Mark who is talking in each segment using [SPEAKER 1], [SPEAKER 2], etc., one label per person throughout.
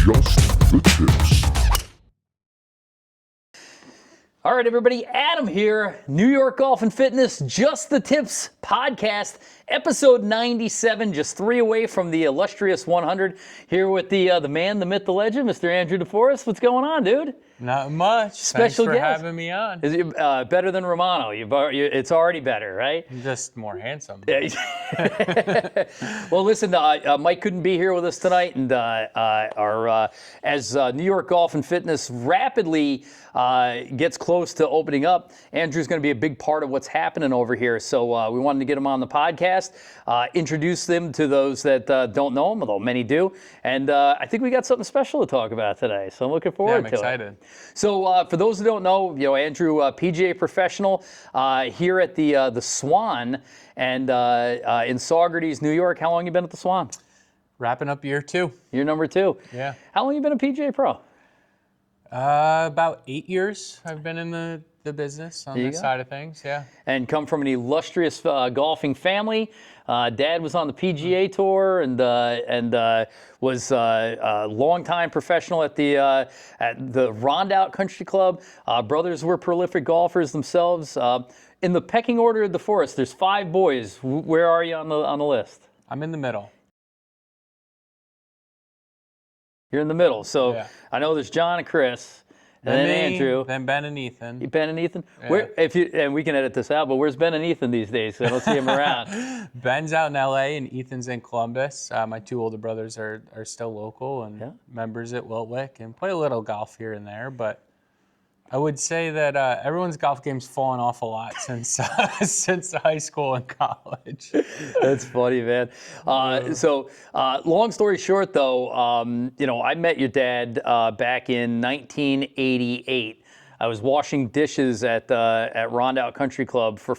[SPEAKER 1] Just the tips.
[SPEAKER 2] All right, everybody, Adam here, New York Golf and Fitness, Just the Tips podcast, episode 97, just 3 away from the illustrious 100. Here with the man, the myth, the legend, Mr. Andrew Deforest. What's going on, dude?
[SPEAKER 3] Not much.
[SPEAKER 2] Special
[SPEAKER 3] Thanks for
[SPEAKER 2] guest.
[SPEAKER 3] having me on.
[SPEAKER 2] Is it better than Romano? It's already better, right?
[SPEAKER 3] Just more handsome.
[SPEAKER 2] Well, listen, Mike couldn't be here with us tonight, and as New York Golf and Fitness rapidly gets close to opening up, Andrew's going to be a big part of what's happening over here. So we wanted to get him on the podcast, introduce them to those that don't know him, although many do, and I think we got something special to talk about today. So I'm looking forward to it.
[SPEAKER 3] I'm excited.
[SPEAKER 2] So for those who don't know, Andrew, PGA Professional here at the Swan and in Saugerties, New York. How long you been at the Swan?
[SPEAKER 3] Wrapping up year 2.
[SPEAKER 2] Year number 2.
[SPEAKER 3] Yeah.
[SPEAKER 2] How long you been a PGA Pro?
[SPEAKER 3] About 8 years I've been in the business on this side of things, yeah.
[SPEAKER 2] And come from an illustrious golfing family. Dad was on the PGA Tour and was a longtime professional at the Rondout Country Club. Brothers were prolific golfers themselves. In the pecking order of Deforest, there's 5 boys. Where are you on the list?
[SPEAKER 3] I'm in the middle.
[SPEAKER 2] You're in the middle. So
[SPEAKER 3] yeah.
[SPEAKER 2] I know there's John and Chris, and then Andrew.
[SPEAKER 3] Then Ben and Ethan.
[SPEAKER 2] Ben and Ethan?
[SPEAKER 3] Yeah.
[SPEAKER 2] Where, and we can edit this out, but where's Ben and Ethan these days? I don't see him around.
[SPEAKER 3] Ben's out in LA and Ethan's in Columbus. My 2 older brothers are still local and members at Wiltwick and play a little golf here and there, but I would say that everyone's golf game's fallen off a lot since high school and college.
[SPEAKER 2] That's funny, man. So, long story short, though, I met your dad back in 1988. I was washing dishes at Rondout Country Club for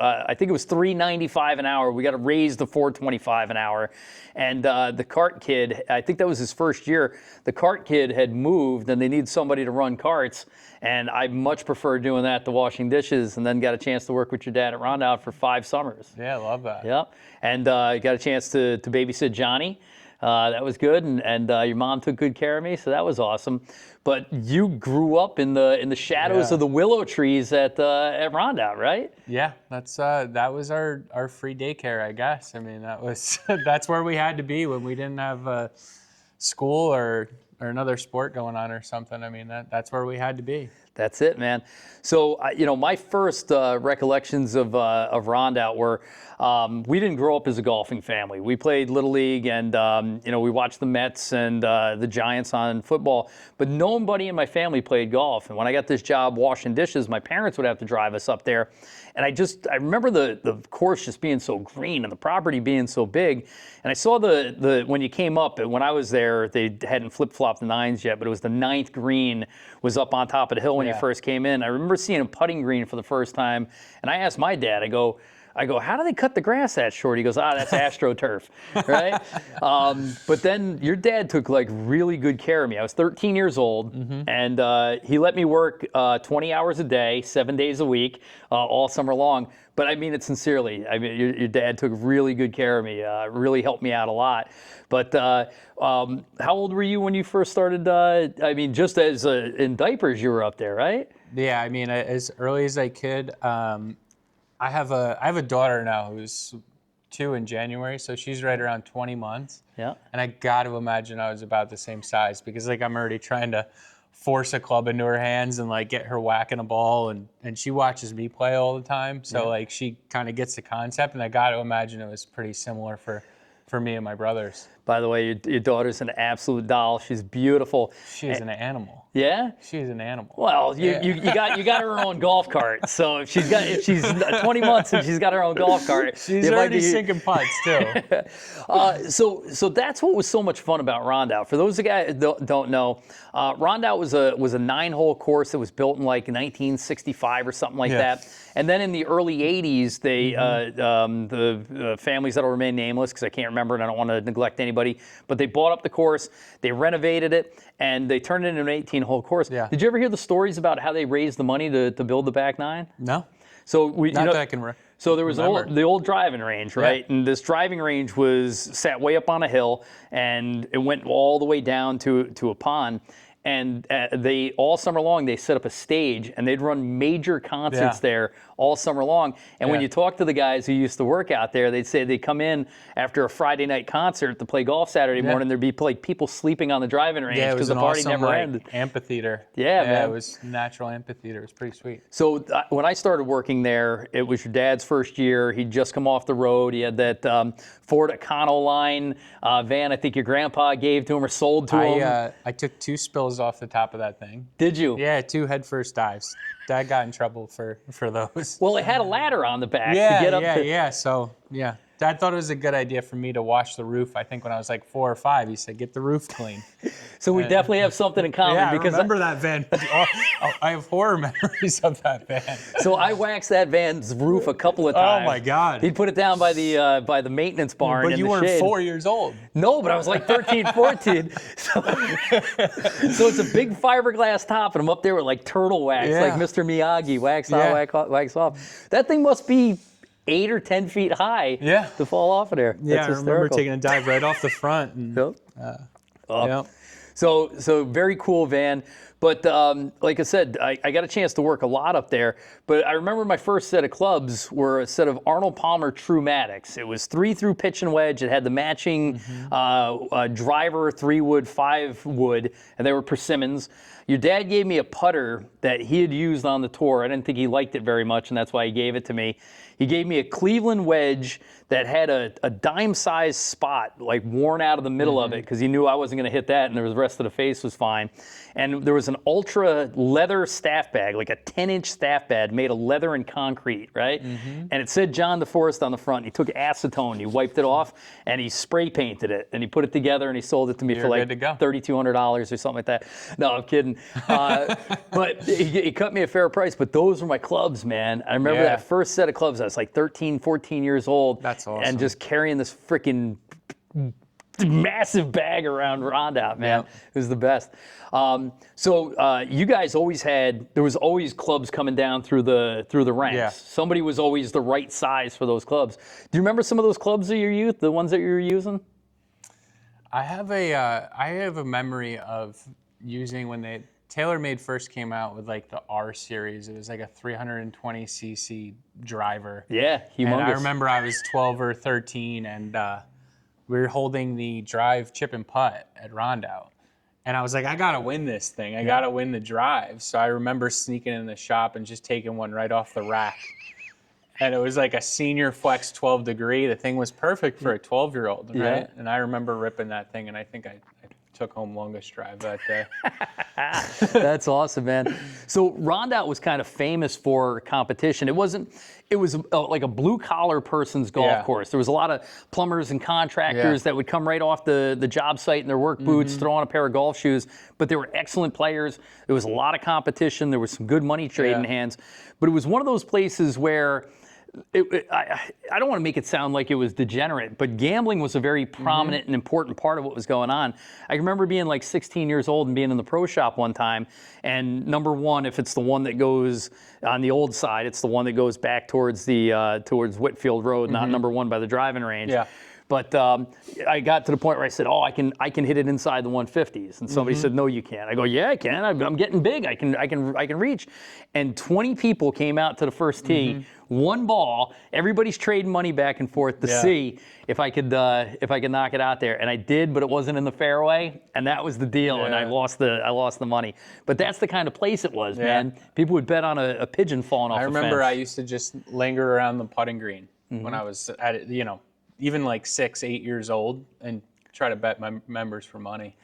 [SPEAKER 2] I think it was $3.95 an hour. We got to raise to $4.25 an hour, and the cart kid, I think that was his first year. The cart kid had moved, and they needed somebody to run carts. And I much prefer doing that to washing dishes, and then got a chance to work with your dad at Rondout for 5 summers.
[SPEAKER 3] Yeah, I love that.
[SPEAKER 2] Yeah, and got a chance to babysit Johnny. That was good, and your mom took good care of me, so that was awesome. But you grew up in the shadows of the willow trees at Rondout, right?
[SPEAKER 3] Yeah, that was our free daycare, I guess. I mean, that's where we had to be when we didn't have school or another sport going on or something. I mean, that's where we had to be.
[SPEAKER 2] That's it, man. So, my first recollections of Rondout were, we didn't grow up as a golfing family. We played Little League and, we watched the Mets and the Giants on football, but nobody in my family played golf. And when I got this job washing dishes, my parents would have to drive us up there. And I remember the course just being so green and the property being so big. And I saw when you came up, when I was there, they hadn't flip-flopped the 9s yet, but it was the 9th green was up on top of the hill when you first came in. I remember seeing a putting green for the first time. And I asked my dad, I go, how do they cut the grass that short? He goes, that's AstroTurf, right? But then your dad took really good care of me. I was 13 years old, and he let me work 20 hours a day, 7 days a week, all summer long. But I mean it sincerely. I mean, your dad took really good care of me, really helped me out a lot. But how old were you when you first started? Just as in diapers, you were up there, right?
[SPEAKER 3] Yeah, I mean, as early as I could. I have a daughter now who's 2 in January, so she's right around 20 months.
[SPEAKER 2] Yeah.
[SPEAKER 3] And I got to imagine I was about the same size because I'm already trying to force a club into her hands and get her whacking a ball, and she watches me play all the time, so she kind of gets the concept, and I got to imagine it was pretty similar for me and my brothers.
[SPEAKER 2] By the way, your daughter's an absolute doll. She's beautiful.
[SPEAKER 3] She's an animal.
[SPEAKER 2] Yeah?
[SPEAKER 3] She's an animal.
[SPEAKER 2] Well, you got her own golf cart. So if she's 20 months and she's got her own golf cart,
[SPEAKER 3] she's already sinking putts too.
[SPEAKER 2] So that's what was so much fun about Rondout. For those of you guys that don't know, Rondout was a 9-hole course that was built in 1965 or something like that. And then in the early 80s, they the families that will remain nameless, because I can't remember and I don't want to neglect anybody, but they bought up the course, they renovated it, and they turned it into an 18-hole course.
[SPEAKER 3] Yeah.
[SPEAKER 2] Did you ever hear the stories about how they raised the money to build the back 9?
[SPEAKER 3] No.
[SPEAKER 2] So
[SPEAKER 3] that I can
[SPEAKER 2] So there was the old driving range, right? Yeah. And this driving range was sat way up on a hill, and it went all the way down to a pond. And they all summer long they set up a stage, and they'd run major concerts there all summer long. And when you talk to the guys who used to work out there, they'd say they'd come in after a Friday night concert to play golf Saturday morning. There'd be like people sleeping on the driving range because the party never ended.
[SPEAKER 3] Amphitheater.
[SPEAKER 2] Yeah, man.
[SPEAKER 3] It was natural amphitheater. It was pretty sweet.
[SPEAKER 2] So when I started working there, it was your dad's first year. He'd just come off the road. He had that Ford Econoline van I think your grandpa gave to him or sold to him.
[SPEAKER 3] I took 2 spills off the top of that thing.
[SPEAKER 2] Did you?
[SPEAKER 3] Yeah, 2 headfirst dives. Dad got in trouble for those.
[SPEAKER 2] Well, it had a ladder on the back to get up.
[SPEAKER 3] So, Dad thought it was a good idea for me to wash the roof. I think when I was like 4 or 5, he said, "Get the roof clean."
[SPEAKER 2] So we definitely have something in common.
[SPEAKER 3] Because I remember that van. I have horror memories of that van.
[SPEAKER 2] So I waxed that van's roof a couple of times.
[SPEAKER 3] Oh my God!
[SPEAKER 2] He'd put it down by the maintenance barn.
[SPEAKER 3] But you weren't 4 years old.
[SPEAKER 2] No, but I was like 13, 14. So it's a big fiberglass top, and I'm up there with like turtle wax, like Mr. Miyagi, wax on, wax off. That thing must be 8 or 10 feet high to fall off of there.
[SPEAKER 3] Yeah, I remember taking a dive right off the front. And,
[SPEAKER 2] So very cool van. But like I said, I got a chance to work a lot up there. But I remember my first set of clubs were a set of Arnold Palmer True-Matics. It was 3-through pitch and wedge. It had the matching driver, 3-wood, 5-wood, and they were persimmons. Your dad gave me a putter that he had used on the tour. I didn't think he liked it very much, and that's why he gave it to me. He gave me a Cleveland wedge that had a dime-sized spot, like worn out of the middle of it, because he knew I wasn't going to hit that, and the rest of the face was fine. And there was an ultra leather staff bag, like a 10-inch staff bag made of leather and concrete, right? And it said John Deforest on the front. He took acetone, he wiped it off, and he spray painted it, and he put it together, and he sold it to me for like $3,200 or something like that. No, I'm kidding. But he cut me a fair price. But those were my clubs, man. I remember that first set of clubs. I was like 13, 14 years old.
[SPEAKER 3] That's awesome.
[SPEAKER 2] And just carrying this freaking massive bag around Rondout, man. It was the best. So you guys there was always clubs coming down through the ranks. Yeah. Somebody was always the right size for those clubs. Do you remember some of those clubs of your youth, the ones that you were using?
[SPEAKER 3] I have a memory of using when TaylorMade first came out with like the R series. It was like a 320cc driver.
[SPEAKER 2] Yeah, humongous.
[SPEAKER 3] And I remember I was 12 or 13, and we were holding the drive chip and putt at Rondout. And I was like, I got to win this thing. I got to win the drive. So I remember sneaking in the shop and just taking one right off the rack. And it was like a senior flex 12 degree. The thing was perfect for a 12-year-old, right?
[SPEAKER 2] Yeah.
[SPEAKER 3] And I remember ripping that thing, and I think I took home longest drive that day.
[SPEAKER 2] That's awesome, man. So Rondout was kind of famous for competition. It was like a blue-collar person's golf course. There was a lot of plumbers and contractors that would come right off the job site in their work boots, throw on a pair of golf shoes. But they were excellent players. There was a lot of competition. There was some good money trading hands. But it was one of those places where I don't want to make it sound like it was degenerate, but gambling was a very prominent and important part of what was going on. I remember being like 16 years old and being in the pro shop one time, and number one, if it's the one that goes on the old side, it's the one that goes back towards towards Whitfield Road, not number one by the driving range. Yeah. But I got to the point where I said, "Oh, I can hit it inside the 150s," and somebody said, "No, you can't." I go, "Yeah, I can. I'm getting big. I can reach." And 20 people came out to the first tee, one ball. Everybody's trading money back and forth to see if I could knock it out there, and I did, but it wasn't in the fairway, and that was the deal, and I lost the money. But that's the kind of place it was, man. People would bet on a pigeon falling off.
[SPEAKER 3] I remember
[SPEAKER 2] fence.
[SPEAKER 3] I used to just linger around the putting green when I was at it, even like 6, 8 years old, and try to bet my members for money.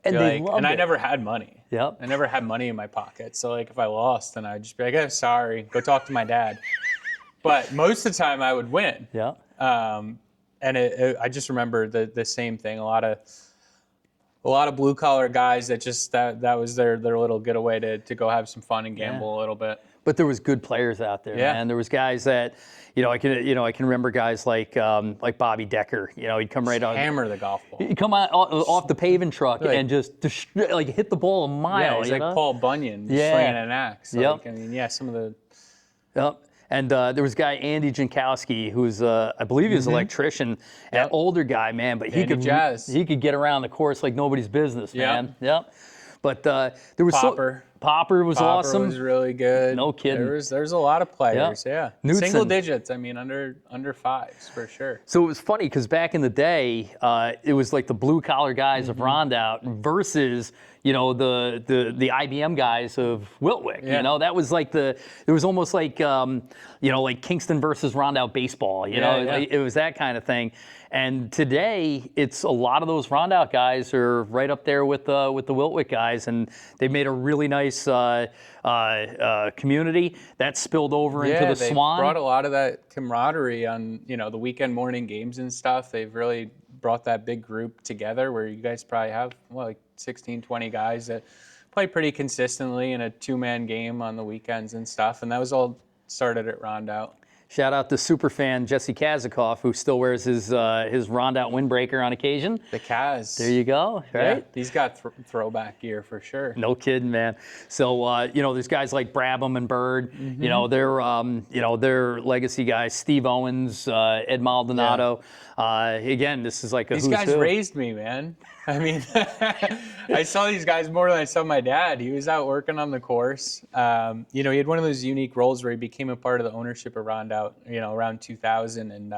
[SPEAKER 2] And
[SPEAKER 3] I never had money.
[SPEAKER 2] Yep.
[SPEAKER 3] I never had money in my pocket. So like if I lost, then I'd just be like, sorry, go talk to my dad. But most of the time I would win.
[SPEAKER 2] Yeah.
[SPEAKER 3] And I just remember the same thing. A lot of blue collar guys that was their little getaway to go have some fun and gamble a little bit.
[SPEAKER 2] But there was good players out there, man. There was guys that, I can remember guys like Bobby Decker. He'd come right on,
[SPEAKER 3] hammer the golf ball.
[SPEAKER 2] He'd come out off the paving truck and just hit the ball a mile.
[SPEAKER 3] Yeah, he's like Paul Bunyan, swinging an axe. Some of the.
[SPEAKER 2] Yep. And there was a guy, Andy Jankowski, who's I believe he was an electrician, an older guy, man, but he could get around the course like nobody's business, man. Yep. But there was Popper was awesome.
[SPEAKER 3] Popper was really good.
[SPEAKER 2] No kidding.
[SPEAKER 3] There's a lot of players. Yeah.
[SPEAKER 2] Knudsen.
[SPEAKER 3] Single digits. I mean, under fives for sure.
[SPEAKER 2] So it was funny because back in the day, it was like the blue collar guys of Rondout versus the IBM guys of Wiltwyck.
[SPEAKER 3] Yeah.
[SPEAKER 2] That was like it was almost like like Kingston versus Rondout baseball. It was that kind of thing. And today, it's a lot of those Rondout guys are right up there with the Wiltwyck guys, and they've made a really nice community that spilled over into the Swan.
[SPEAKER 3] They brought a lot of that camaraderie on the weekend morning games and stuff. They've really brought that big group together where you guys probably have like 16, 20 guys that play pretty consistently in a 2-man game on the weekends and stuff. And that was all started at Rondout.
[SPEAKER 2] Shout out to superfan Jesse Kazikoff, who still wears his Rondout windbreaker on occasion.
[SPEAKER 3] The Kaz.
[SPEAKER 2] There you go. Right?
[SPEAKER 3] Yeah, he's got throwback gear for sure.
[SPEAKER 2] No kidding, man. So there's guys like Brabham and Bird. They're legacy guys. Steve Owens, Ed Maldonado. Again, this is like a
[SPEAKER 3] these guys raised me, man. I mean, I saw these guys more than I saw my dad. He was out working on the course. He had one of those unique roles where he became a part of the ownership of Rondout, around 2000, and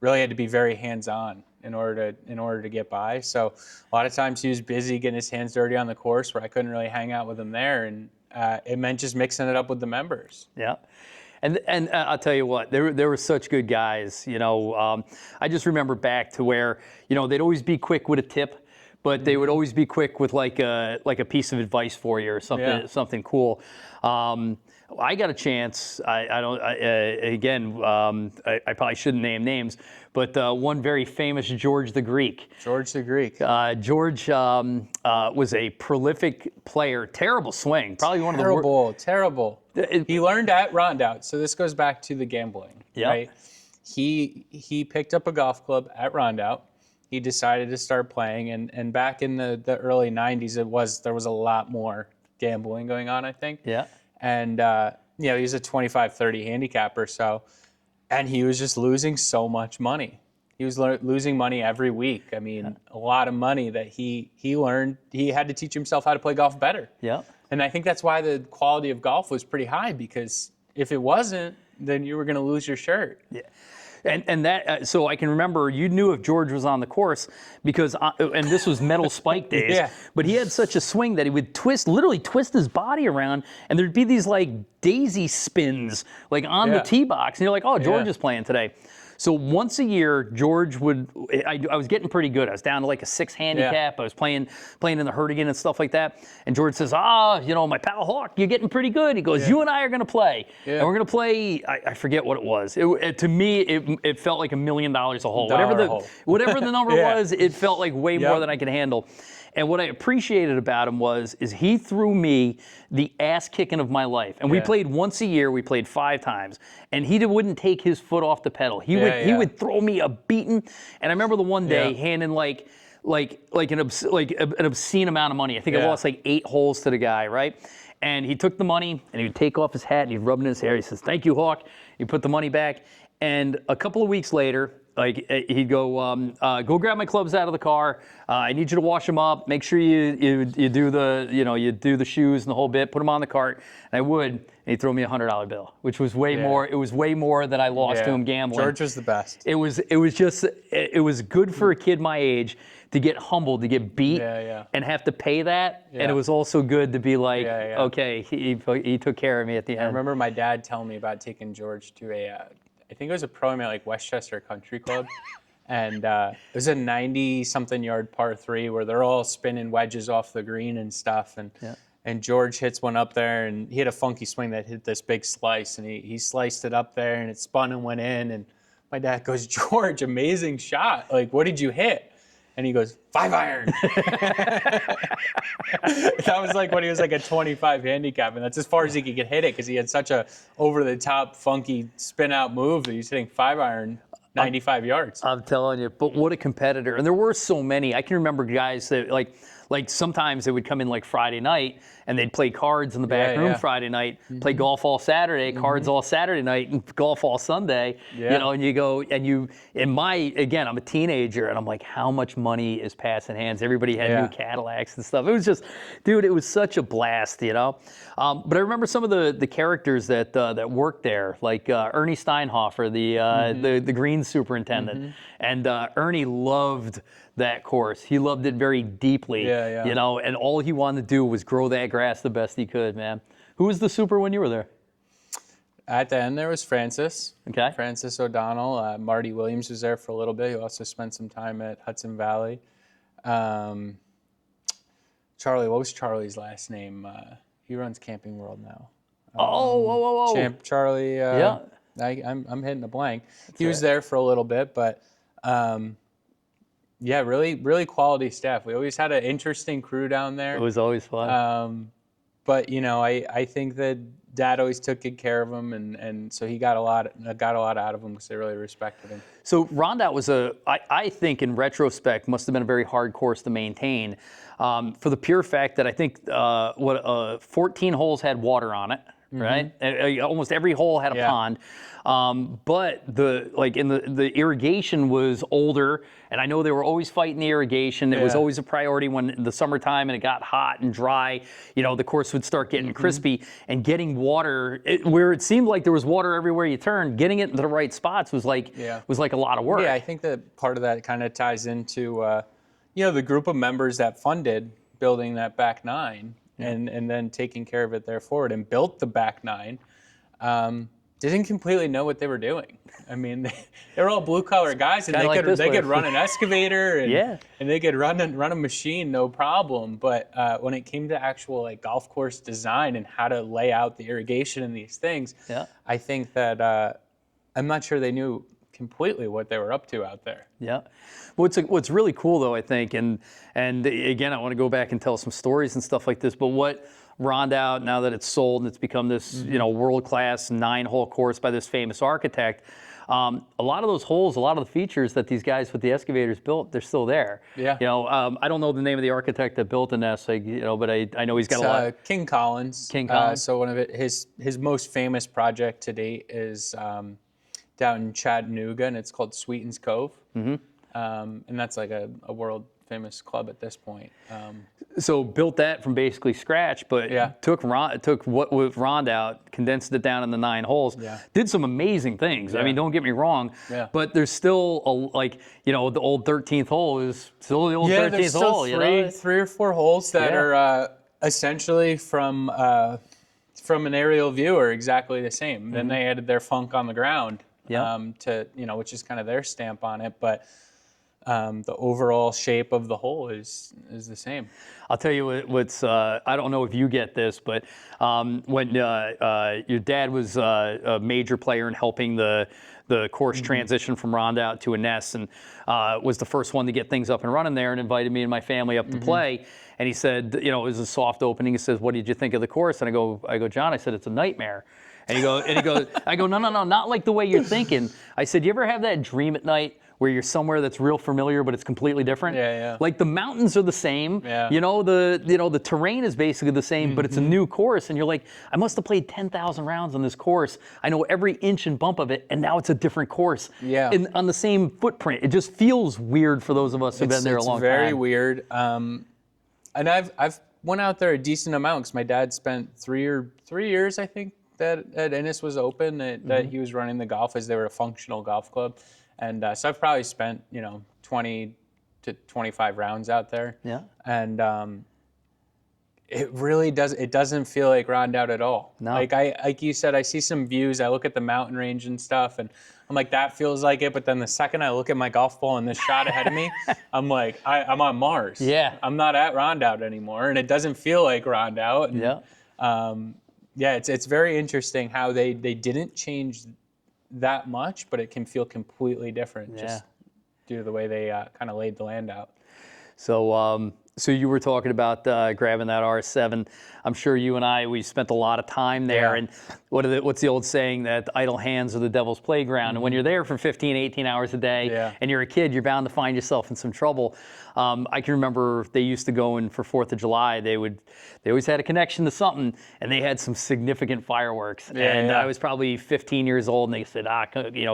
[SPEAKER 3] really had to be very hands-on in order to get by. So a lot of times he was busy getting his hands dirty on the course where I couldn't really hang out with him there, and it meant just mixing it up with the members.
[SPEAKER 2] Yeah. And I'll tell you what, there were such good guys. I just remember back to where they'd always be quick with a tip, but they would always be quick with like a piece of advice for you or something cool. I got a chance. I probably shouldn't name names, but one very famous George the Greek.
[SPEAKER 3] George the Greek.
[SPEAKER 2] George was a prolific player. Terrible swing. Probably one of the
[SPEAKER 3] terrible. He learned at Rondout. So this goes back to the gambling.
[SPEAKER 2] Yep.
[SPEAKER 3] Right. He picked up a golf club at Rondout. He decided to start playing, and back in the early 90s, there was a lot more gambling going on, I think.
[SPEAKER 2] Yeah.
[SPEAKER 3] And he was a 25-30 handicap or so, and he was just losing so much money. He was losing money every week. I mean, a lot of money that he learned. He had to teach himself how to play golf better.
[SPEAKER 2] Yeah.
[SPEAKER 3] And I think that's why the quality of golf was pretty high, because if it wasn't, then you were going to lose your shirt.
[SPEAKER 2] Yeah. And that, so I can remember you knew if George was on the course because, and this was metal spike days, but he had such a swing that he would literally twist his body around, and there'd be these like daisy spins like on the tee box, and you're like, oh, George is playing today. So once a year, George I was getting pretty good. I was down to like a 6 handicap. I was playing in the Hertigan and stuff like that. And George says, my pal Hawk, you're getting pretty good. He goes, you and I are going to play. Yeah. And we're going to play, I forget what it was. To me, it felt like $1 million a hole. Whatever the number was, it felt like way more than I could handle. And what I appreciated about him is he threw me the ass kicking of my life. And we played once a year. We played 5 times. And he wouldn't take his foot off the pedal. He would throw me a beating. And I remember the one day handing like an obscene amount of money. I think I lost like 8 holes to the guy, right? And he took the money and he would take off his hat and he'd rub it in his hair. He says, "Thank you, Hawk." He put the money back. And a couple of weeks later, he'd go, go grab my clubs out of the car. I need you to wash them up. Make sure you do the shoes and the whole bit. Put them on the cart. And I would. And he'd throw me a $100 bill, which was way more. It was way more than I lost to him gambling.
[SPEAKER 3] George was the best.
[SPEAKER 2] It was good for a kid my age to get humbled, to get beat, and have to pay that. Yeah. And it was also good to be like, okay, he took care of me at the end.
[SPEAKER 3] I remember my dad telling me about taking George to I think it was a pro-am at like Westchester Country Club. And it was a 90-something yard par 3 where they're all spinning wedges off the green and stuff. And George hits one up there, and he had a funky swing that hit this big slice, and he sliced it up there, and it spun and went in. And my dad goes, "George, amazing shot. Like, what did you hit?" And he goes, 5-iron. That was like when he was like a 25 handicap, and that's as far as he could hit it because he had such a over-the-top, funky spin-out move that he was hitting 5-iron 95 yards.
[SPEAKER 2] I'm telling you, but what a competitor. And there were so many. I can remember guys that, like like sometimes they would come in like Friday night and they'd play cards in the back room Friday night, play golf all Saturday, cards all Saturday night, and golf all Sunday. You know, and you go and again, I'm a teenager and I'm like, how much money is passing hands? Everybody had new Cadillacs and stuff. It was just, dude, it was such a blast, you know. But I remember some of the characters that worked there, like Ernie Steinhofer, the greens superintendent, and Ernie loved that course. He loved it very deeply, you know, and all he wanted to do was grow that grass the best he could, man. Who was the super when you were there?
[SPEAKER 3] At the end, there was Francis.
[SPEAKER 2] Okay.
[SPEAKER 3] Francis O'Donnell. Marty Williams was there for a little bit. He also spent some time at Hudson Valley. Charlie, what was Charlie's last name? He runs Camping World now. Charlie. I'm hitting a blank. He was there for a little bit, but yeah, really, really quality staff. We always had an interesting crew down there.
[SPEAKER 2] It was always fun.
[SPEAKER 3] But you know, I think that Dad always took good care of him, and so he got a lot out of him because they really respected him. So
[SPEAKER 2] Rondout was I think in retrospect must have been a very hard course to maintain, for the pure fact that I think 14 holes had water on it. Right, almost every hole had a pond, but the irrigation was older, and I know they were always fighting the irrigation. It was always a priority when in the summertime and it got hot and dry. You know, the course would start getting crispy, and getting water where it seemed like there was water everywhere you turned. Getting it into the right spots was like a lot of work.
[SPEAKER 3] Yeah, I think that part of that kind of ties into you know, the group of members that funded building that back nine. And then taking care of it there forward and built the back nine, didn't completely know what they were doing. I mean, they were all blue-collar guys, and they could run an excavator and they could run a machine, no problem. But when it came to actual like golf course design and how to lay out the irrigation and these things, I think that I'm not sure they knew completely what they were up to out there.
[SPEAKER 2] Yeah. What's really cool though, I think, and again, I want to go back and tell some stories and stuff like this, but what Rondout, now that it's sold and it's become this, you know, world-class 9-hole course by this famous architect, a lot of those holes, a lot of the features that these guys with the excavators built, they're still there. Yeah. You know, I don't know the name of the architect that built the nest, like, you know, but I know he's got a lot.
[SPEAKER 3] King Collins. King Collins. So one of his most famous project to date is down in Chattanooga, and it's called Sweetens Cove. And that's like a world famous club at this point.
[SPEAKER 2] So built that from basically scratch, but took what with Rondout, condensed it down into 9 holes. Did some amazing things. I mean, don't get me wrong. But there's still you know, the old 13th hole is still the old 13th hole.
[SPEAKER 3] There's still three or four holes that are essentially from an aerial view are exactly the same. Then they added their funk on the ground. To, you know, which is kind of their stamp on it, but the overall shape of the hole is the same.
[SPEAKER 2] I'll tell you what's I don't know if you get this, but when your dad was a major player in helping the course transition from Rondout to a nest, and was the first one to get things up and running there, and invited me and my family up to play. And he said, you know, it was a soft opening. He says, "What did you think of the course?" And I go, "John," I said, "it's a nightmare." And he goes, I go, no, not like the way you're thinking. I said, you ever have that dream at night where you're somewhere that's real familiar, but it's completely different? Like the mountains are the same. You know, the terrain is basically the same, but it's a new course. And you're like, I must have played 10,000 rounds on this course. I know every inch and bump of it, and now it's a different course. On the same footprint. It just feels weird for those of us who've been there a long time.
[SPEAKER 3] It's very weird. And I've went out there a decent amount because my dad spent 3 years, I think, that Ennis was open, that he was running the golf as they were a functional golf club. And so I've probably spent, you know, 20 to 25 rounds out there. And it really doesn't feel like Rondout at all. Like you said, I see some views, I look at the mountain range and stuff, and I'm like, that feels like it. But then the second I look at my golf ball and this shot ahead of me, I'm like, I'm on Mars. I'm not at Rondout anymore, and it doesn't feel like Rondout. And, it's very interesting how they didn't change that much, but it can feel completely different just due to the way they kind of laid the land out.
[SPEAKER 2] So So you were talking about grabbing that R7. I'm sure you and we spent a lot of time there.
[SPEAKER 3] Yeah.
[SPEAKER 2] And what's the old saying that idle hands are the devil's playground? And when you're there for 15, 18 hours a day and you're a kid, you're bound to find yourself in some trouble. I can remember they used to go in for 4th of July. They always had a connection to something, and they had some significant fireworks. I was probably 15 years old, and they said,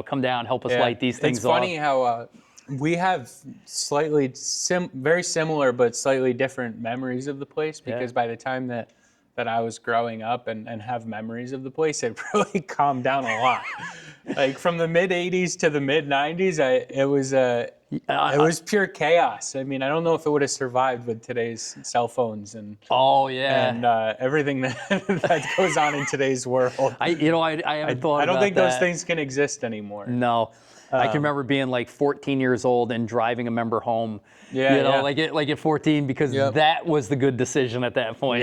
[SPEAKER 2] come down, help us light these things off.
[SPEAKER 3] It's funny how we have slightly very similar but slightly different memories of the place, because by the time that I was growing up and have memories of the place, it really calmed down a lot. Like from the mid 80s to the mid 90s, it was pure chaos. I mean, I don't know if it would have survived with today's cell phones and everything that goes on in today's world.
[SPEAKER 2] I haven't thought.
[SPEAKER 3] I don't think those things can exist anymore.
[SPEAKER 2] No. I can remember being like 14 years old and driving a member home. Like at 14, because that was the good decision at that point.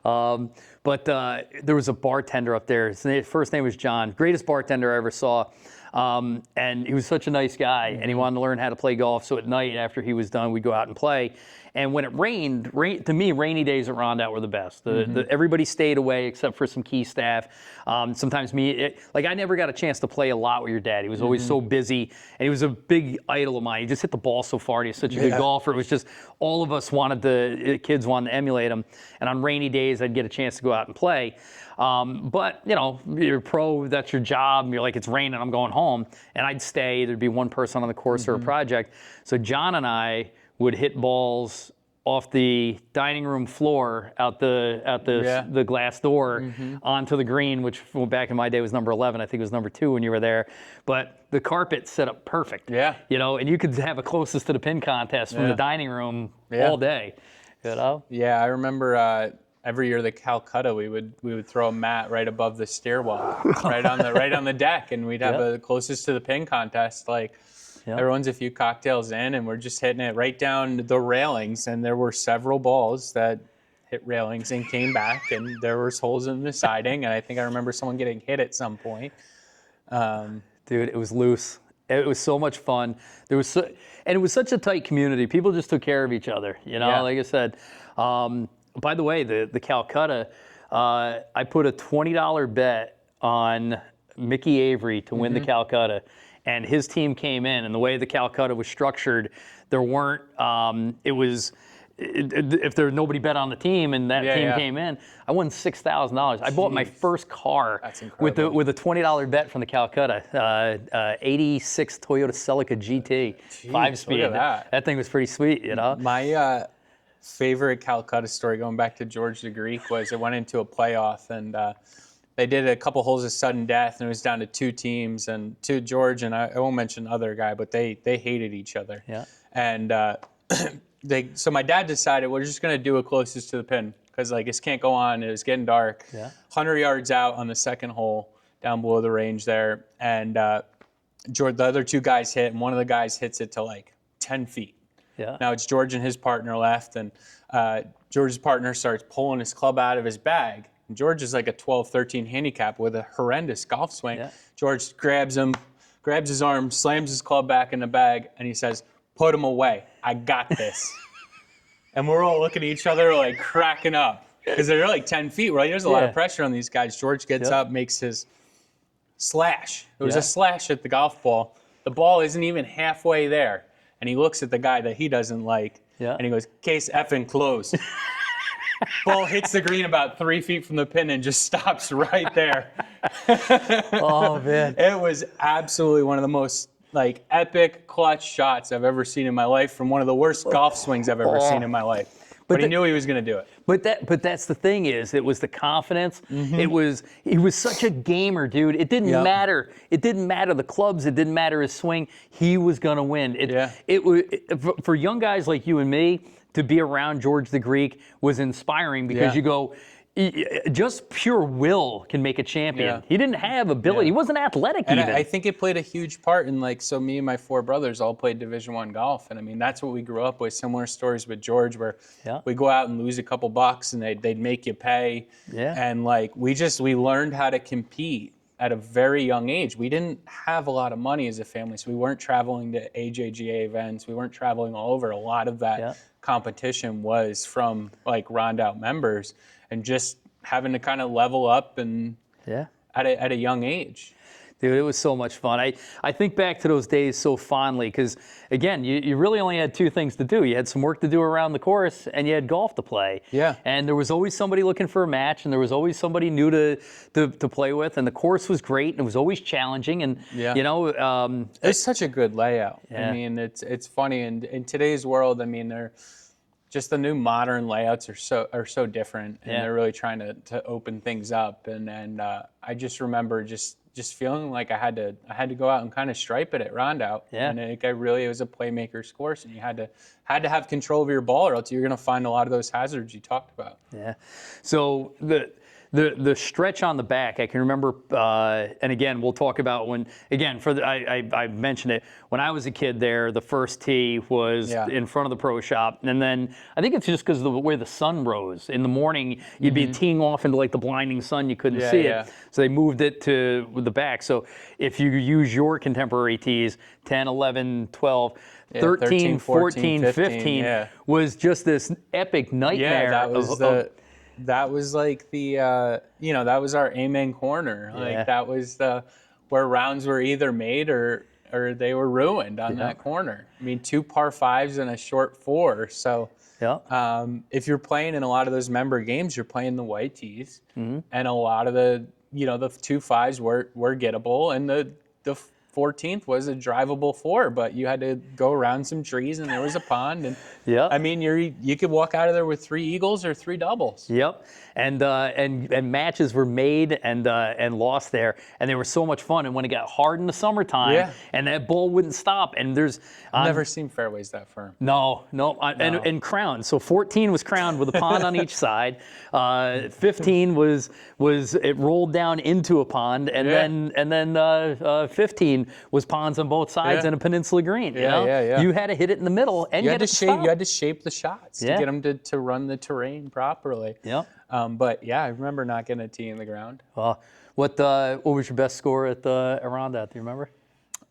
[SPEAKER 2] But there was a bartender up there. His first name was John. Greatest bartender I ever saw. And he was such a nice guy, and he wanted to learn how to play golf. So at night, after he was done, we'd go out and play. And when it rained, to me, rainy days at Rondout were the best. Everybody stayed away except for some key staff. Sometimes I never got a chance to play a lot with your dad. He was always so busy, and he was a big idol of mine. He just hit the ball so far, and he's such a good golfer. It was just all of us kids wanted to emulate him. And on rainy days, I'd get a chance to go out and play. But, you're a pro, that's your job. And you're like, it's raining, I'm going home. And I'd stay. There'd be one person on the course or a project. So John and I would hit balls off the dining room floor out the glass door onto the green, which back in my day was number 11. I think it was number 2 when you were there. But the carpet set up perfect. Yeah. And you could have a closest to the pin contest from the dining room all day.
[SPEAKER 3] Yeah, I remember every year the Calcutta, we would throw a mat right above the stairwell, right on the deck, and we'd have a closest to the pin contest. Like everyone's a few cocktails in, and we're just hitting it right down the railings. And there were several balls that hit railings and came back, and there was holes in the siding. And I think I remember someone getting hit at some point.
[SPEAKER 2] Dude, it was loose. It was so much fun. And it was such a tight community. People just took care of each other. Like I said. By the way, the Calcutta, I put a $20 bet on Mickey Avery to win the Calcutta, and his team came in, and the way the Calcutta was structured, there weren't, if there nobody bet on the team and that team came in, I won $6,000. I bought my first car with a $20 bet from the Calcutta, 86 Toyota Celica GT, 5-speed.
[SPEAKER 3] Look at
[SPEAKER 2] that thing was pretty sweet,
[SPEAKER 3] My favorite Calcutta story, going back to George the Greek, was it went into a playoff, and they did a couple holes of sudden death, and it was down to 2 teams, and to George, and I won't mention the other guy, but they hated each other. Yeah. And so my dad decided we're just going to do it closest to the pin, because this can't go on. It was getting dark. 100 yards out on the second hole, down below the range there, and George, the other 2 guys hit, and one of the guys hits it to 10 feet. Yeah. Now it's George and his partner left, and George's partner starts pulling his club out of his bag. And George is like a 12, 13 handicap with a horrendous golf swing. Yeah. George grabs his arm, slams his club back in the bag, and he says, "Put him away. I got this." And we're all looking at each other cracking up, because they're 10 feet. Right? There's a lot of pressure on these guys. George gets up, makes his slash. It was a slash at the golf ball. The ball isn't even halfway there. And he looks at the guy that he doesn't like, and he goes, "Case effing closed." Ball hits the green about 3 feet from the pin and just stops right there.
[SPEAKER 2] Oh, man.
[SPEAKER 3] It was absolutely one of the most epic clutch shots I've ever seen in my life, from one of the worst golf swings I've ever seen in my life. But he knew he was going to do it.
[SPEAKER 2] But that's the thing it was the confidence. He was such a gamer, dude. It didn't matter. It didn't matter the clubs. It didn't matter his swing. He was going to win. For young guys like you and me to be around George the Greek was inspiring, because you go, just pure will can make a champion. Yeah. He didn't have ability. He wasn't athletic
[SPEAKER 3] and
[SPEAKER 2] even.
[SPEAKER 3] I think it played a huge part in so me and my 4 brothers all played Division I golf, and I mean that's what we grew up with. Similar stories with George, where we go out and lose a couple bucks and they'd make you pay. Yeah. And we learned how to compete at a very young age. We didn't have a lot of money as a family, so we weren't traveling to AJGA events. We weren't traveling all over. A lot of that competition was from like Rondout members, and just having to kind of level up and at a young age.
[SPEAKER 2] Dude, it was so much fun. I think back to those days so fondly because, again, you really only had two things to do. You had some work to do around the course, and you had golf to play.
[SPEAKER 3] Yeah.
[SPEAKER 2] And there was always somebody looking for a match, and there was always somebody new to play with, and the course was great, and it was always challenging. And, you know...
[SPEAKER 3] it's such a good layout.
[SPEAKER 2] Yeah.
[SPEAKER 3] I mean, it's funny. And in today's world, I mean, they're just the new modern layouts are so different, and they're really trying to open things up. And I just remember just feeling like I had to go out and kind of stripe it at Rondout.
[SPEAKER 2] Yeah.
[SPEAKER 3] And it was a playmaker's course, and you had to have control of your ball, or else you're going to find a lot of those hazards you talked about.
[SPEAKER 2] Yeah. So the stretch on the back, I can remember, and again, we'll talk about when, again, I mentioned it, when I was a kid there, the first tee was in front of the pro shop, and then I think it's just because of the way the sun rose. In the morning, you'd be teeing off into like the blinding sun, you couldn't see it, so they moved it to the back. So if you use your contemporary tees, 10, 11, 12, 13, 14, 15 was just this epic nightmare.
[SPEAKER 3] Yeah, that was like the, that was our amen corner. Like that was where rounds were either made or they were ruined on that corner. I mean, 2 par 5s and a short 4. So if you're playing in a lot of those member games, you're playing the white tees, and a lot of the 2 5s were gettable, and the 14th was a drivable 4, but you had to go around some trees, and there was a pond, and I mean, you could walk out of there with 3 eagles or 3 doubles.
[SPEAKER 2] Yep, and matches were made and lost there, and they were so much fun. And when it got hard in the summertime, and that ball wouldn't stop, and there's
[SPEAKER 3] never seen fairways that firm.
[SPEAKER 2] No. And crowned. So 14 was crowned with a pond on each side. 15 was it rolled down into a pond, and then 15 was ponds on both sides and a peninsula green. You had to hit it in the middle, and you had to
[SPEAKER 3] shape. You had to shape the shots to get them to run the terrain properly. But I remember not getting a tee in the ground.
[SPEAKER 2] What was your best score at Rondout? Do you remember?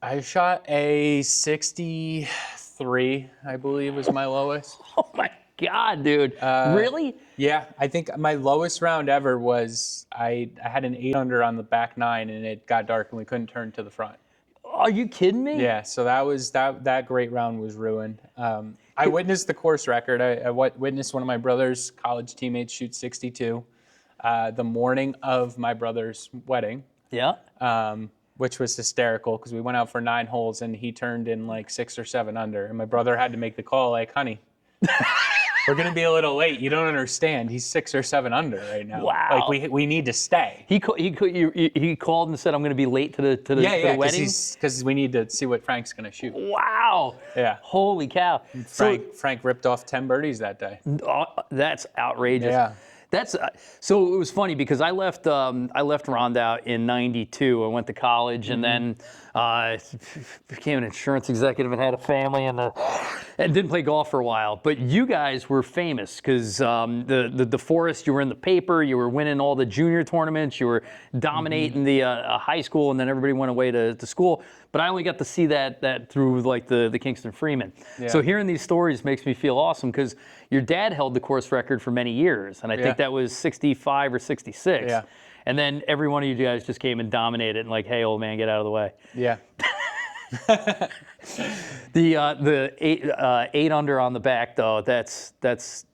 [SPEAKER 3] I shot a 63, I believe, was my lowest.
[SPEAKER 2] Oh my God, dude! Really?
[SPEAKER 3] Yeah, I think my lowest round ever was I had an 8 under on the back 9, and it got dark, and we couldn't turn to the front.
[SPEAKER 2] Are you kidding me?
[SPEAKER 3] Yeah, so that great round was ruined. I witnessed the course record. I witnessed one of my brother's college teammates shoot 62 the morning of my brother's wedding. Which was hysterical because we went out for 9 holes, and he turned in like 6 or 7 under, and my brother had to make the call like, honey, we're going to be a little late. You don't understand. He's 6 or 7 under right now.
[SPEAKER 2] Wow.
[SPEAKER 3] Like we need to stay.
[SPEAKER 2] He called and said, I'm going to be late to the wedding?
[SPEAKER 3] Because we need to see what Frank's going to shoot.
[SPEAKER 2] Wow.
[SPEAKER 3] Yeah.
[SPEAKER 2] Holy cow.
[SPEAKER 3] Frank ripped off 10 birdies that day.
[SPEAKER 2] That's outrageous.
[SPEAKER 3] Yeah.
[SPEAKER 2] That's so. It was funny because I left Rondout in '92. I went to college and then became an insurance executive and had a family and didn't play golf for a while. But you guys were famous because the Deforest, you were in the paper, you were winning all the junior tournaments, you were dominating the high school, and then everybody went away to school. But I only got to see that through like the Kingston Freeman. So hearing these stories makes me feel awesome because your dad held the course record for many years, and I think that was 65 or 66. Yeah. And then every one of you guys just came and dominated and like, hey, old man, get out of the way.
[SPEAKER 3] Yeah.
[SPEAKER 2] The 8 under on the back though, that's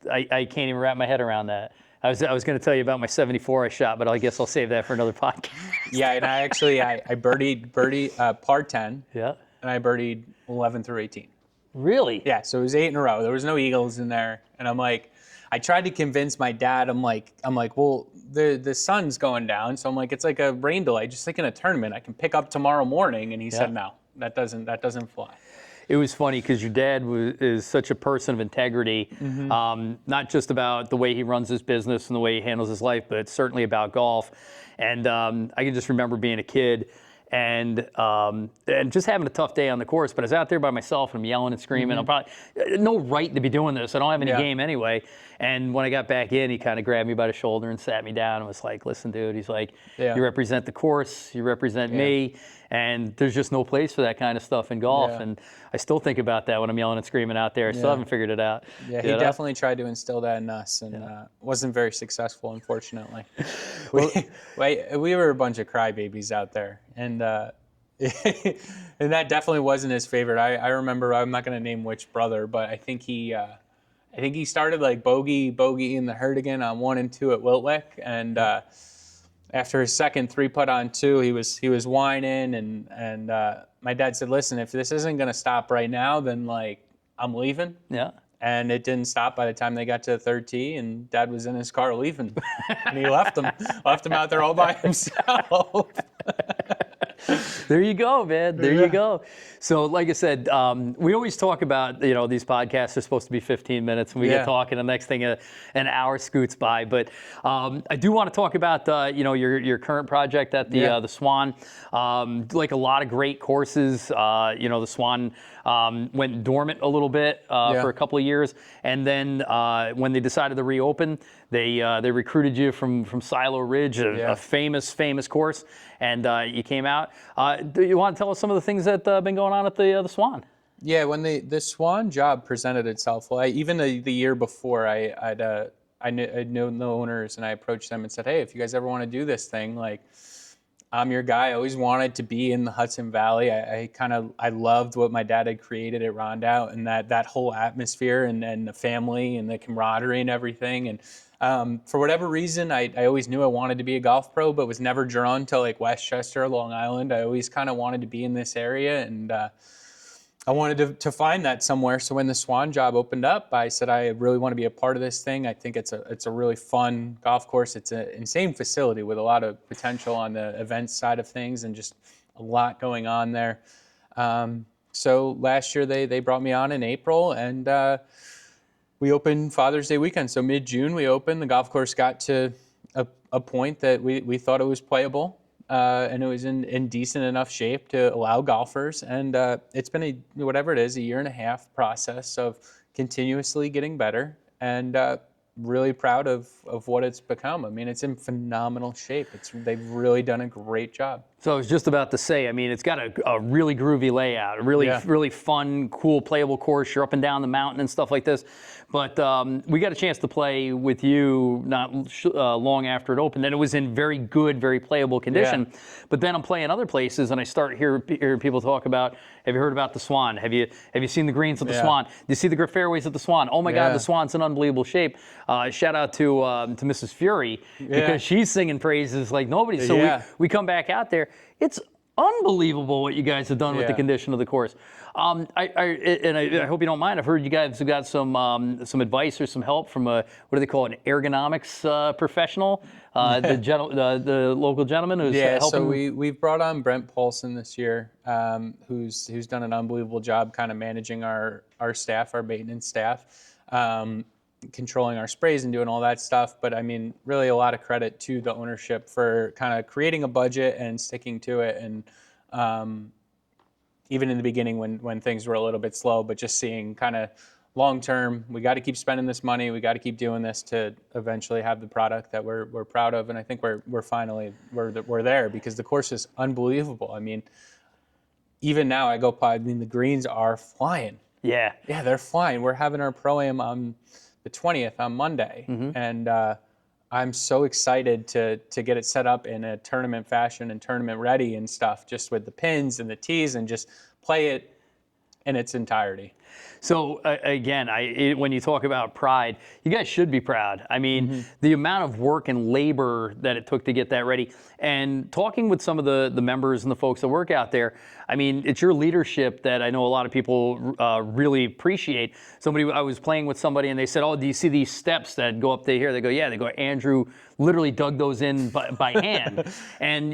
[SPEAKER 2] I can't even wrap my head around that. I was going to tell you about my 74 I shot, but I guess I'll save that for another podcast.
[SPEAKER 3] Yeah, and I birdied par 10.
[SPEAKER 2] Yeah. And
[SPEAKER 3] I birdied 11 through 18.
[SPEAKER 2] Really?
[SPEAKER 3] Yeah, so it was 8 in a row. There was no eagles in there, and I'm like, I tried to convince my dad. I'm like, well, the sun's going down, so I'm like, it's like a rain delay, just like in a tournament. I can pick up tomorrow morning, and he said, no, that doesn't fly.
[SPEAKER 2] It was funny because your dad is such a person of integrity, not just about the way he runs his business and the way he handles his life, but certainly about golf. And I can just remember being a kid and just having a tough day on the course. But I was out there by myself and I'm yelling and screaming. I'm probably no right to be doing this. I don't have any game anyway. And when I got back in, he kind of grabbed me by the shoulder and sat me down and was like, listen, dude, he's like, you represent the course, you represent me, and there's just no place for that kind of stuff in golf. And I still think about that when I'm yelling and screaming out there. I still haven't figured it out.
[SPEAKER 3] Yeah, he definitely tried to instill that in us, and wasn't very successful, unfortunately. We were a bunch of crybabies out there, and and that definitely wasn't his favorite. I remember, I'm not going to name which brother, but I think he started like bogey in the Herdigan on 1 and 2 at Wiltwyck, and after his second 3-putt on 2, he was whining, and my dad said, listen, if this isn't going to stop right now, then like I'm leaving. Yeah. And it didn't stop by the time they got to the third tee, and Dad was in his car leaving, and he left him out there all by himself.
[SPEAKER 2] There you go, man. There you go. So, like I said, we always talk about, these podcasts are supposed to be 15 minutes, and we get talking, and the next thing, an hour scoots by. But I do want to talk about, your current project at the Swan. Like a lot of great courses, the Swan went dormant a little bit for a couple of years, and then when they decided to reopen, they recruited you from Silo Ridge, a famous course, and you came out. Do you want to tell us some of the things that have been going on at the Swan?
[SPEAKER 3] Yeah, when the Swan job presented itself, well, even the year before, I knew the owners, and I approached them and said, hey, if you guys ever want to do this thing, like, I'm your guy. I always wanted to be in the Hudson Valley. I loved what my dad had created at Rondout, and that whole atmosphere and the family and the camaraderie and everything. And for whatever reason, I always knew I wanted to be a golf pro, but was never drawn to like Westchester, Long Island. I always kind of wanted to be in this area, and I wanted to find that somewhere. So when the Swan job opened up, I said, I really want to be a part of this thing. I think it's a really fun golf course. It's an insane facility with a lot of potential on the events side of things, and just a lot going on there. So last year they brought me on in April, and we opened Father's Day weekend. So mid-June we opened. The golf course got to a point that we thought it was playable. And it was in decent enough shape to allow golfers. And it's been a 1.5-year process of continuously getting better, and really proud of what it's become. I mean, it's in phenomenal shape. They've really done a great job.
[SPEAKER 2] So I was just about to say, I mean, it's got a really groovy layout, a really fun, cool, playable course. You're up and down the mountain and stuff like this. But we got a chance to play with you not long after it opened, and it was in very good, very playable condition. Yeah. But then I'm playing other places, and I start hearing people talk about, have you heard about the Swan? Have you seen the greens at the Swan? Do you see the fairways at the Swan? Oh my God, the Swan's in unbelievable shape. Shout out to Mrs. Fury, because she's singing praises like nobody. So we come back out there. It's unbelievable what you guys have done with the condition of the course. I hope you don't mind. I've heard you guys have got some advice or some help from what do they call it, an ergonomics professional, the local gentleman who's helping.
[SPEAKER 3] So we've brought on Brent Paulson this year, who's done an unbelievable job kind of managing our staff, our maintenance staff. Controlling our sprays and doing all that stuff. But I mean, really a lot of credit to the ownership for kind of creating a budget and sticking to it. And even in the beginning when things were a little bit slow, but just seeing kind of long term, we got to keep spending this money. We got to keep doing this to eventually have the product that we're proud of. And I think we're finally there, because the course is unbelievable. I mean, even now the greens are flying. Yeah, they're flying. We're having our Pro-Am on the 20th on Monday, and I'm so excited to get it set up in a tournament fashion and tournament ready and stuff, just with the pins and the tees, and just play it in its entirety.
[SPEAKER 2] So again, when you talk about pride, you guys should be proud. I mean, the amount of work and labor that it took to get that ready, and talking with some of the members and the folks that work out there, I mean, it's your leadership that I know a lot of people really appreciate. I was playing with somebody, and they said, "Oh, do you see these steps that go up to here?" They go, "Yeah." They go, "Andrew literally dug those in by hand." And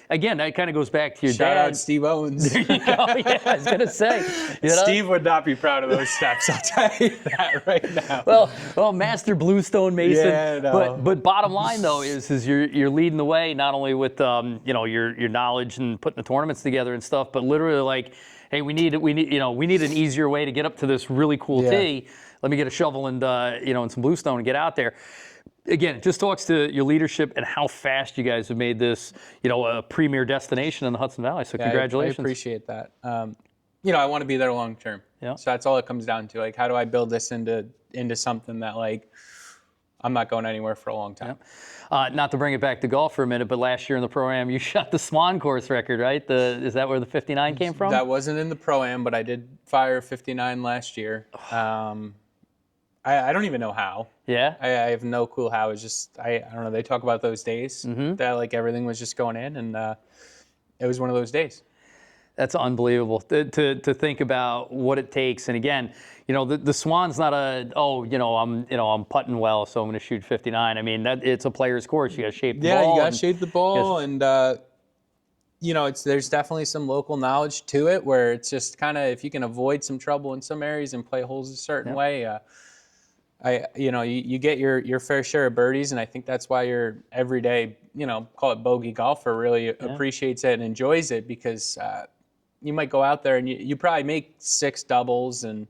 [SPEAKER 2] again, that kind of goes back to your dad.
[SPEAKER 3] Shout out Steve Owens.
[SPEAKER 2] There you go. Yeah, I was gonna say.
[SPEAKER 3] Steve would not be proud of those steps. I'll tell you that right now.
[SPEAKER 2] Well, master bluestone mason. Yeah, no. But bottom line though is you're leading the way, not only with your knowledge and putting the tournaments together and stuff, but literally like, hey, we need an easier way to get up to this really cool tee. let me get a shovel and and some bluestone and get out there. Again, it just talks to your leadership and how fast you guys have made this, a premier destination in the Hudson Valley. So congratulations.
[SPEAKER 3] I appreciate that. I want to be there long term.
[SPEAKER 2] Yeah.
[SPEAKER 3] So that's all it comes down to. Like, how do I build this into something that, like, I'm not going anywhere for a long time.
[SPEAKER 2] Yep. Not to bring it back to golf for a minute, but last year in the Pro-Am, you shot the Swan course record, right? Is that where the 59 came from?
[SPEAKER 3] That wasn't in the Pro-Am, but I did fire 59 last year. I don't even know how.
[SPEAKER 2] Yeah?
[SPEAKER 3] I have no clue how. It's just, I don't know. They talk about those days that, like, everything was just going in, and it was one of those days.
[SPEAKER 2] That's unbelievable to think about what it takes. And again, the Swan's not I'm putting well, so I'm going to shoot 59. I mean, it's a player's course. You got to shape the ball.
[SPEAKER 3] Yeah, you got to shape the ball, and there's definitely some local knowledge to it where it's just kind of, if you can avoid some trouble in some areas and play holes a certain way, you get your fair share of birdies, and I think that's why your everyday, call it bogey golfer really appreciates it and enjoys it, because you might go out there and you probably make 6 doubles and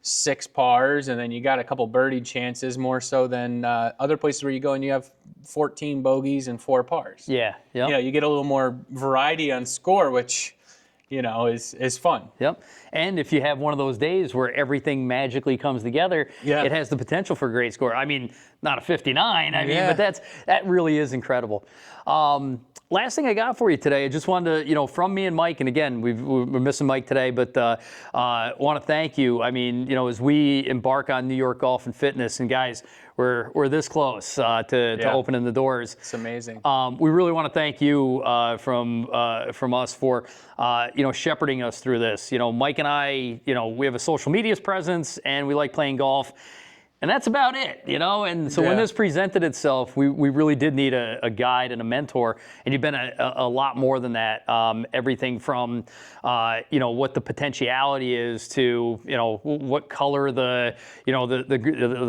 [SPEAKER 3] 6 pars, and then you got a couple birdie chances more so than other places where you go and you have 14 bogeys and 4 pars.
[SPEAKER 2] Yeah.
[SPEAKER 3] You get a little more variety on score, which is fun.
[SPEAKER 2] Yep. And if you have one of those days where everything magically comes together, it has the potential for a great score. I mean, not a 59, but that really is incredible. Last thing I got for you today, I just wanted to, from me and Mike, and again, we're missing Mike today, but want to thank you. I mean, as we embark on New York Golf and Fitness, and guys, we're this close to opening the doors.
[SPEAKER 3] It's amazing.
[SPEAKER 2] We really want to thank you from us for shepherding us through this. Mike and I, we have a social media presence, and we like playing golf. And that's about it, And so when this presented itself, we really did need a guide and a mentor. And you've been a lot more than that. Everything from, what the potentiality is to, what color the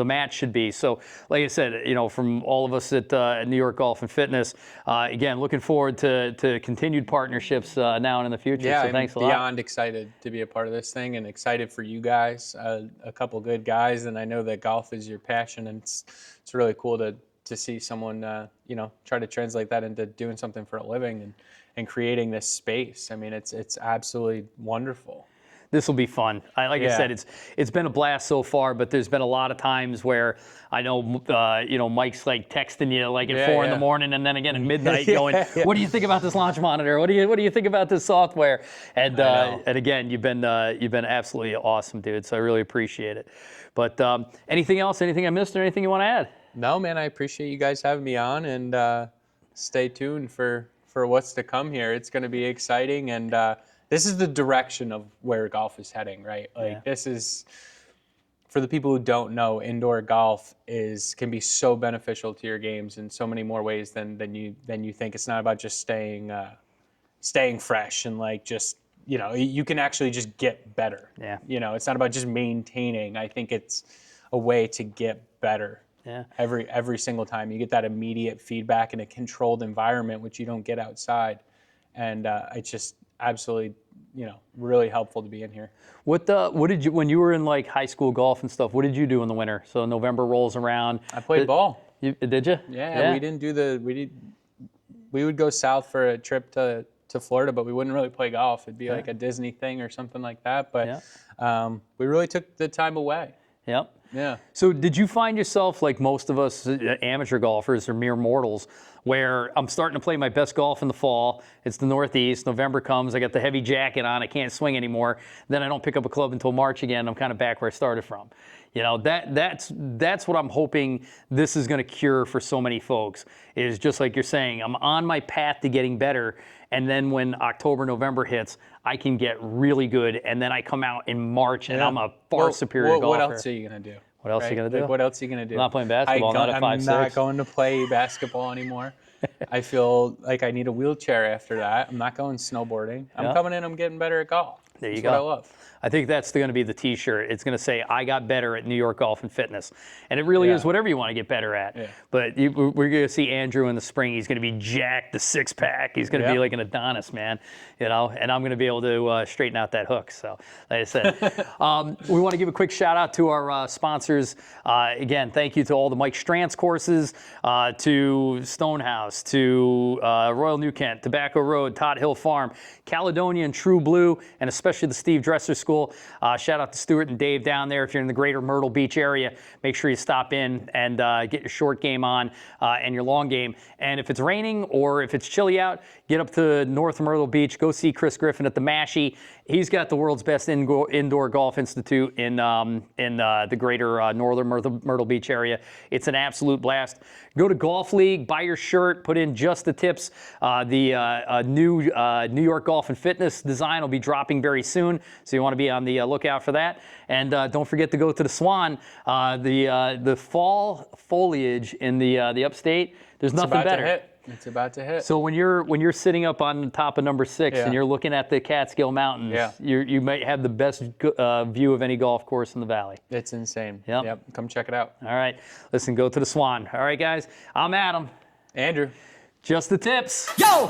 [SPEAKER 2] match should be. So, like I said, from all of us at New York Golf and Fitness, again, looking forward to continued partnerships now and in the future.
[SPEAKER 3] Yeah,
[SPEAKER 2] so thanks a lot.
[SPEAKER 3] I'm beyond excited to be a part of this thing, and excited for you guys, a couple good guys, and I know that golf is your passion, and it's really cool to see someone try to translate that into doing something for a living and creating this space. I mean, it's absolutely wonderful.
[SPEAKER 2] This will be fun. I said, it's been a blast so far, but there's been a lot of times where I know Mike's like texting you like at 4 in the morning, and then again at midnight going, what do you think about this launch monitor? What do you think about this software? And again, you've been absolutely awesome, dude. So I really appreciate it. But anything else? Anything I missed, or anything you want to add?
[SPEAKER 3] No, man. I appreciate you guys having me on, and stay tuned for what's to come here. It's going to be exciting, and this is the direction of where golf is heading, right? Like this is, for the people who don't know, indoor golf can be so beneficial to your games in so many more ways than you think. It's not about just staying fresh and like just, you can actually just get better.
[SPEAKER 2] Yeah.
[SPEAKER 3] It's not about just maintaining. I think it's a way to get better.
[SPEAKER 2] Yeah.
[SPEAKER 3] Every single time you get that immediate feedback in a controlled environment, which you don't get outside, and it's just absolutely, really helpful to be in here.
[SPEAKER 2] What did you, when you were in like high school golf and stuff, what did you do in the winter? So November rolls around.
[SPEAKER 3] I played ball.
[SPEAKER 2] Did you?
[SPEAKER 3] Yeah. We didn't do we would go south for a trip to Florida, but we wouldn't really play golf. It'd be like a Disney thing or something like that. But we really took the time away.
[SPEAKER 2] Yep.
[SPEAKER 3] Yeah.
[SPEAKER 2] So did you find yourself, like most of us amateur golfers or mere mortals, where I'm starting to play my best golf in the fall, it's the Northeast, November comes, I got the heavy jacket on, I can't swing anymore, then I don't pick up a club until March again, I'm kind of back where I started from. That's what I'm hoping this is going to cure for so many folks, is just like you're saying, I'm on my path to getting better, and then when October, November hits, I can get really good, and then I come out in March and I'm a far superior golfer.
[SPEAKER 3] What else are you going to do?
[SPEAKER 2] What else are you going to do?
[SPEAKER 3] Like, what else are you going to do?
[SPEAKER 2] I'm not playing basketball, not at 5'6".
[SPEAKER 3] I'm not going to play basketball anymore. I feel like I need a wheelchair after that. I'm not going snowboarding. I'm coming in, I'm getting better at golf.
[SPEAKER 2] There you
[SPEAKER 3] That's
[SPEAKER 2] go.
[SPEAKER 3] what I love.
[SPEAKER 2] I think that's going to be the T-shirt. It's going to say, "I got better at New York Golf and Fitness," and it really is whatever you want to get better at.
[SPEAKER 3] Yeah.
[SPEAKER 2] But we're going to see Andrew in the spring. He's going to be jacked, the six-pack. He's going to be like an Adonis, man. And I'm going to be able to straighten out that hook. So, like I said, we want to give a quick shout out to our sponsors. Again, thank you to all the Mike Strantz courses, to Stonehouse, to Royal New Kent, Tobacco Road, Todd Hill Farm, Caledonia and True Blue, and especially the Steve Dresser School. Shout out to Stuart and Dave down there. If you're in the greater Myrtle Beach area, make sure you stop in and get your short game on and your long game. And if it's raining or if it's chilly out, get up to North Myrtle Beach. Go see Chris Griffin at the Mashie. He's got the world's best indoor golf institute in the greater northern Myrtle Beach area. It's an absolute blast. Go to Golf League, buy your shirt, put in just the tips. The new New York Golf and Fitness design will be dropping very soon, so you want to be on the lookout for that. And don't forget to go to the Swan. The fall foliage in the upstate. There's nothing better.
[SPEAKER 3] It's about to hit.
[SPEAKER 2] So when you're sitting up on the top of number 6 and you're looking at the Catskill Mountains, you might have the best view of any golf course in the valley.
[SPEAKER 3] It's insane.
[SPEAKER 2] Yep.
[SPEAKER 3] Come check it out.
[SPEAKER 2] All right. Listen, go to the Swan. All right, guys. I'm Adam.
[SPEAKER 3] Andrew.
[SPEAKER 2] Just the tips.
[SPEAKER 4] Yo!